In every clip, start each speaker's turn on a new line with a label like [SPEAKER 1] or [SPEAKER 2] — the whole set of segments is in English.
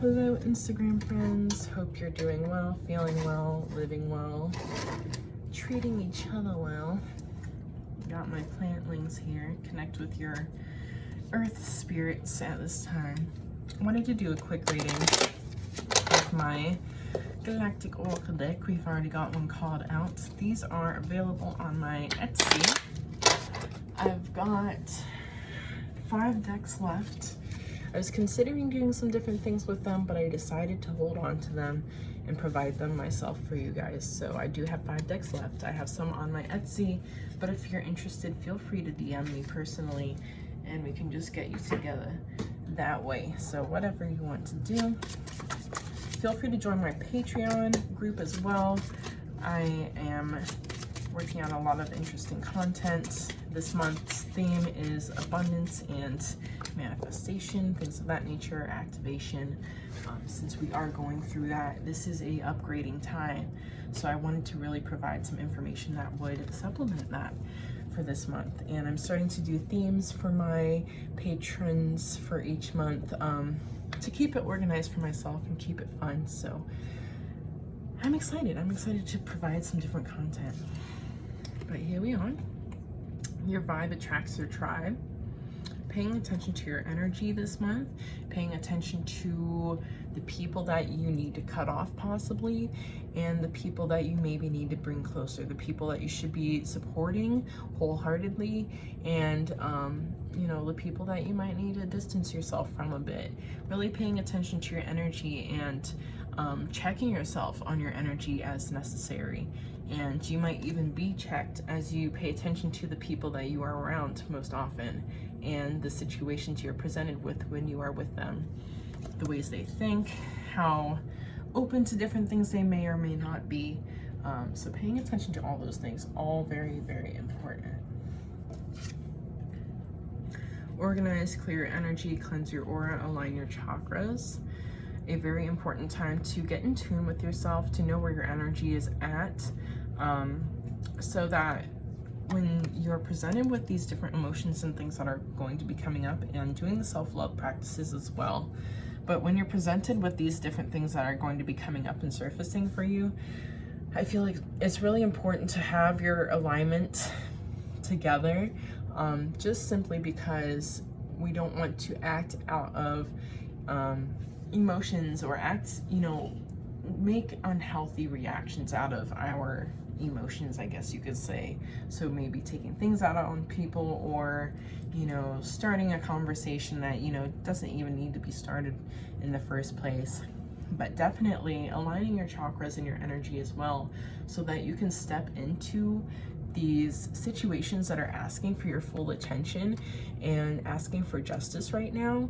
[SPEAKER 1] Hello, Instagram friends. Hope you're doing well, feeling well, living well, treating each other well. Got my plantlings here. Connect with your earth spirits at this time. I wanted to do a quick reading of my Galactic Oracle deck. We've already got one called out. These are available on my Etsy. I've got 5 decks left. I was considering doing some different things with them, but I decided to hold on to them and provide them myself for you guys. So I do have 5 decks left. I have some on my Etsy, but if you're interested, feel free to DM me personally and we can just get you together that way. So whatever you want to do, feel free to join my Patreon group as well. I am working on a lot of interesting content. This month's theme is abundance and manifestation, things of that nature, activation. Since we are going through that, this is a upgrading time. So I wanted to really provide some information that would supplement that for this month. And I'm starting to do themes for my patrons for each month to keep it organized for myself and keep it fun. So I'm excited. I'm excited to provide some different content. But here we are. Your vibe attracts your tribe. Paying attention to your energy this month, paying attention to the people that you need to cut off possibly, and the people that you maybe need to bring closer, the people that you should be supporting wholeheartedly, and you know, the people that you might need to distance yourself from a bit. Really paying attention to your energy and checking yourself on your energy as necessary. And you might even be checked as you pay attention to the people that you are around most often and the situations you're presented with when you are with them, the ways they think, how open to different things they may or may not be. So paying attention to all those things, all very, very important. Organize, clear your energy, cleanse your aura, align your chakras. A very important time to get in tune with yourself, to know where your energy is at, so that when you're presented with these different emotions and things that are going to be coming up, and doing the self-love practices as well, but when you're presented with these different things that are going to be coming up and surfacing for you, I feel like it's really important to have your alignment together, just simply because we don't want to act out of emotions or act, you know, make unhealthy reactions out of our emotions, I guess you could say. So maybe taking things out on people, or, you know, starting a conversation that, you know, doesn't even need to be started in the first place. But definitely aligning your chakras and your energy as well, so that you can step into these situations that are asking for your full attention and asking for justice right now,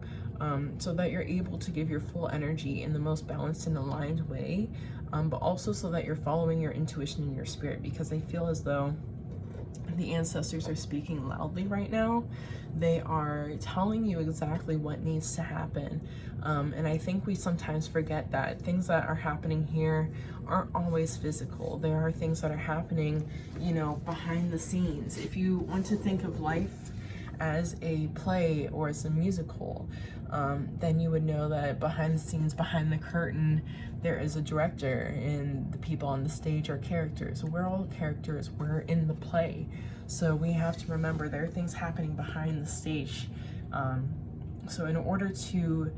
[SPEAKER 1] so that you're able to give your full energy in the most balanced and aligned way, but also so that you're following your intuition and your spirit, because I feel as though the ancestors are speaking loudly right now. They are telling you exactly what needs to happen. And I think we sometimes forget that things that are happening here aren't always physical. There are things that are happening, you know, behind the scenes. If you want to think of life as a play or as a musical, then you would know that behind the scenes, behind the curtain, there is a director, and the people on the stage are characters. We're all characters, we're in the play. So we have to remember there are things happening behind the stage. So in order to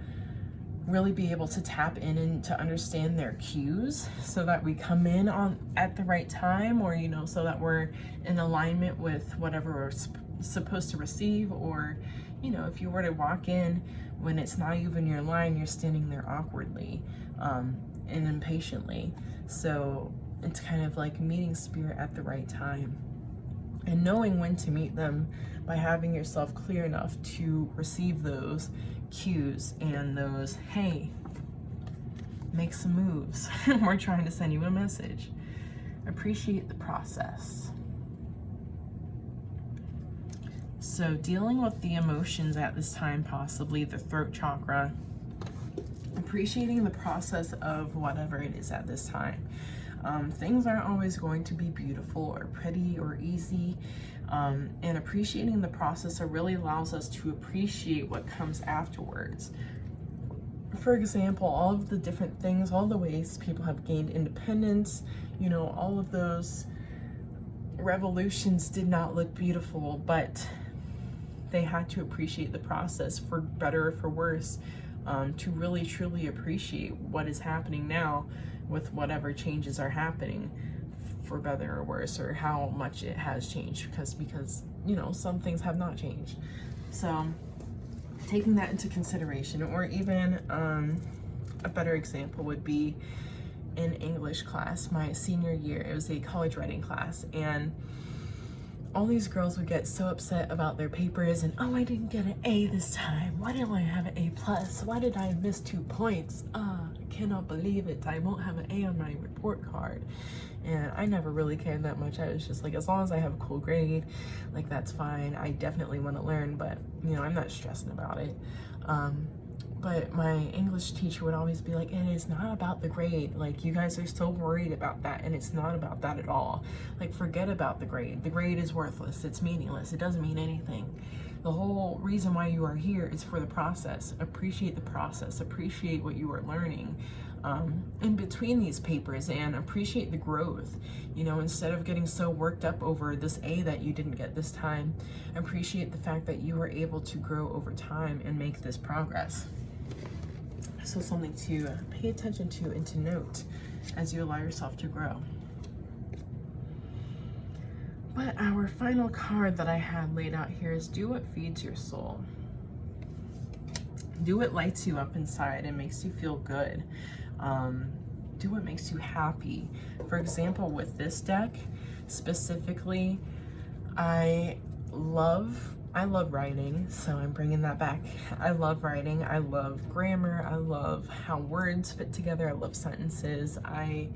[SPEAKER 1] really be able to tap in and to understand their cues, so that we come in at the right time, or, you know, so that we're in alignment with whatever we're supposed to receive, or, you know, if you were to walk in when it's not even your line, you're standing there awkwardly and impatiently. So it's kind of like meeting spirit at the right time and knowing when to meet them by having yourself clear enough to receive those cues and those, hey, make some moves. We're trying to send you a message. Appreciate the process. So dealing with the emotions at this time, possibly the throat chakra, appreciating the process of whatever it is at this time. Things aren't always going to be beautiful or pretty or easy, and appreciating the process really allows us to appreciate what comes afterwards. for example, all of the different things, all the ways people have gained independence, you know, all of those revolutions did not look beautiful, but they had to appreciate the process, for better or for worse, to really truly appreciate what is happening now with whatever changes are happening, for better or worse, or how much it has changed, because you know, some things have not changed. So taking that into consideration, or even a better example would be in English class, my senior year. It was a college writing class, and all these girls would get so upset about their papers and, oh, I didn't get an A this time. Why didn't I have an A+? Why did I miss 2 points? I cannot believe it. I won't have an A on my report card. And I never really cared that much. I was just like, as long as I have a cool grade, like, that's fine. I definitely want to learn, but you know, I'm not stressing about it. But my English teacher would always be like, it is not about the grade. Like, you guys are so worried about that, and it's not about that at all. Like, forget about the grade. The grade is worthless. It's meaningless. It doesn't mean anything. The whole reason why you are here is for the process. Appreciate the process. Appreciate what you are learning in between these papers, and appreciate the growth. You know, instead of getting so worked up over this A that you didn't get this time, appreciate the fact that you were able to grow over time and make this progress. So something to pay attention to and to note as you allow yourself to grow. But our final card that I had laid out here is do what feeds your soul. Do what lights you up inside and makes you feel good. Do what makes you happy. For example, with this deck specifically, I love writing, so I'm bringing that back. I love writing. I love grammar. I love how words fit together. I love sentences. I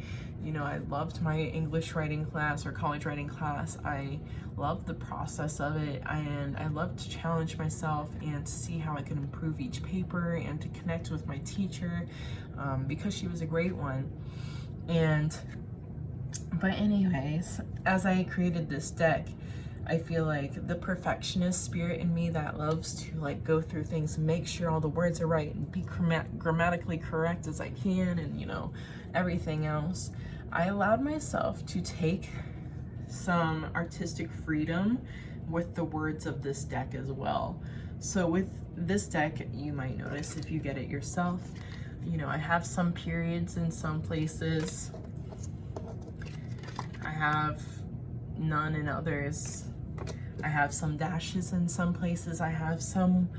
[SPEAKER 1] loved my English writing class or college writing class. I loved the process of it, and I loved to challenge myself and to see how I could improve each paper and to connect with my teacher, because she was a great one. But anyways, as I created this deck, I feel like the perfectionist spirit in me that loves to like go through things and make sure all the words are right and be grammatically correct as I can, and you know, everything else, I allowed myself to take some artistic freedom with the words of this deck as well. So with this deck, you might notice if you get it yourself, you know, I have some periods in some places, I have none in others. I have some dashes in some places. I have some,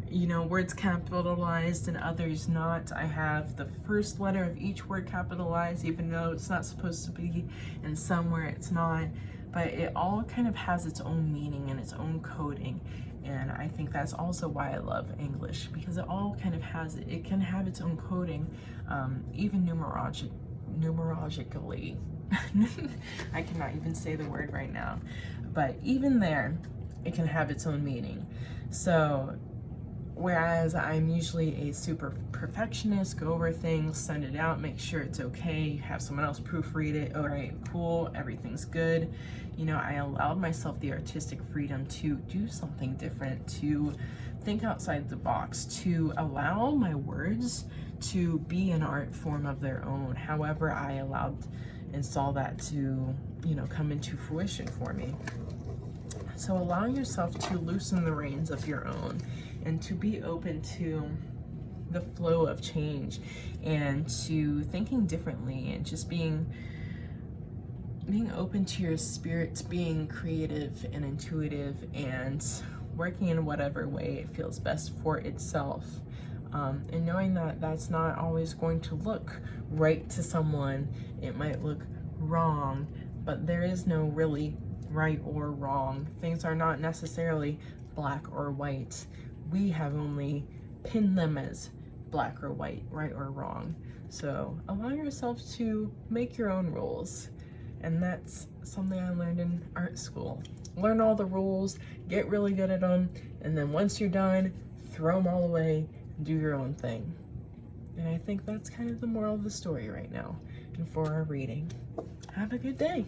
[SPEAKER 1] you know, words capitalized and others not. I have the first letter of each word capitalized, even though it's not supposed to be, and somewhere it's not. But it all kind of has its own meaning and its own coding. And I think that's also why I love English, because it all kind of has, it can have its own coding, even numerologically. I cannot even say the word right now, but even there, it can have its own meaning. So whereas I'm usually a super perfectionist, go over things, send it out, make sure it's okay, have someone else proofread it, all right, cool, everything's good. You know, I allowed myself the artistic freedom to do something different, to think outside the box, to allow my words to be an art form of their own, however I allowed and saw that to, you know, come into fruition for me. So allowing yourself to loosen the reins of your own and to be open to the flow of change and to thinking differently and just being open to your spirit, being creative and intuitive and working in whatever way it feels best for itself. And knowing that that's not always going to look right to someone. It might look wrong, but there is no really right or wrong. Things are not necessarily black or white. We have only pinned them as black or white, right or wrong. So allow yourself to make your own rules. And that's something I learned in art school. Learn all the rules, get really good at them, and then once you're done, throw them all away, do your own thing. And I think that's kind of the moral of the story right now and for our reading. Have a good day.